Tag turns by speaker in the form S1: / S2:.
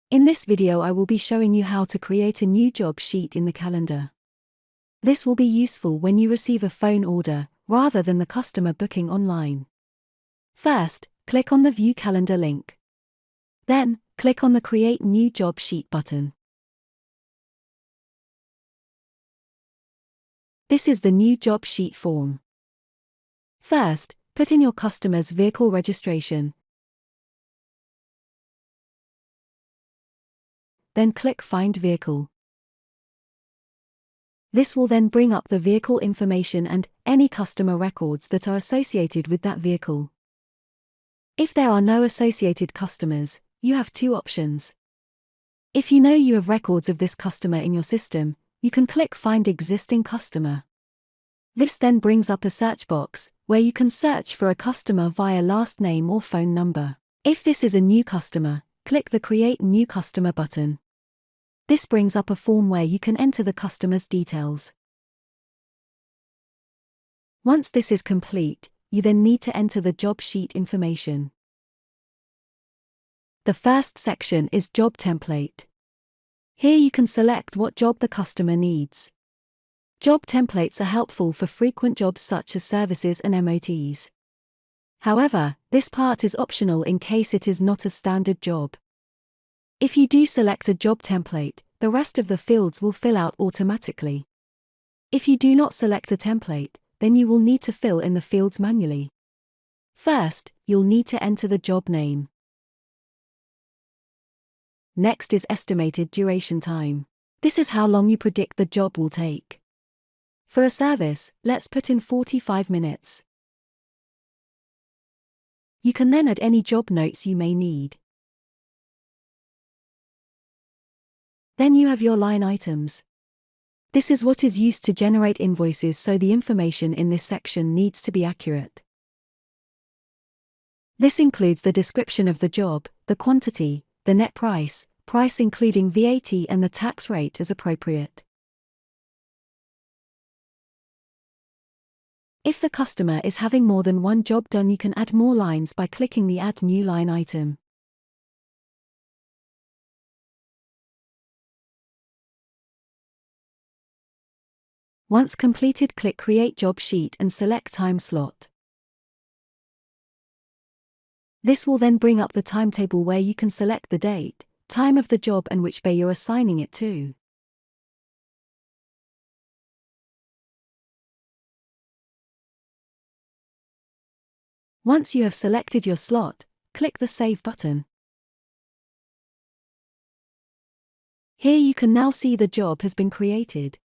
S1: In this video I will be showing you how to create a new job sheet in the calendar. This will be useful when you receive a phone order, rather than the customer booking online. First, click on the View Calendar link. Then, click on the Create New Job Sheet button. This is the new job sheet form. First, put in your customer's vehicle registration. Then click Find Vehicle. This will then bring up the vehicle information and any customer records that are associated with that vehicle. If there are no associated customers, you have two options. If you know you have records of this customer in your system, you can click Find Existing Customer. This then brings up a search box, where you can search for a customer via last name or phone number. If this is a new customer, click the Create New Customer button. This brings up a form where you can enter the customer's details. Once this is complete, you then need to enter the job sheet information. The first section is Job Template. Here you can select what job the customer needs. Job templates are helpful for frequent jobs such as services and MOTs. However, this part is optional in case it is not a standard job. If you do select a job template, the rest of the fields will fill out automatically. If you do not select a template, then you will need to fill in the fields manually. First, you'll need to enter the job name. Next is estimated duration time. This is how long you predict the job will take. For a service, let's put in 45 minutes. You can then add any job notes you may need. Then you have your line items. This is what is used to generate invoices, so the information in this section needs to be accurate. This includes the description of the job, the quantity, the net price, price including VAT and the tax rate as appropriate. If the customer is having more than one job done, you can add more lines by clicking the Add New Line item. Once completed, click Create Job Sheet and select Time Slot. This will then bring up the timetable where you can select the date, time of the job and which bay you're assigning it to. Once you have selected your slot, click the Save button. Here you can now see the job has been created.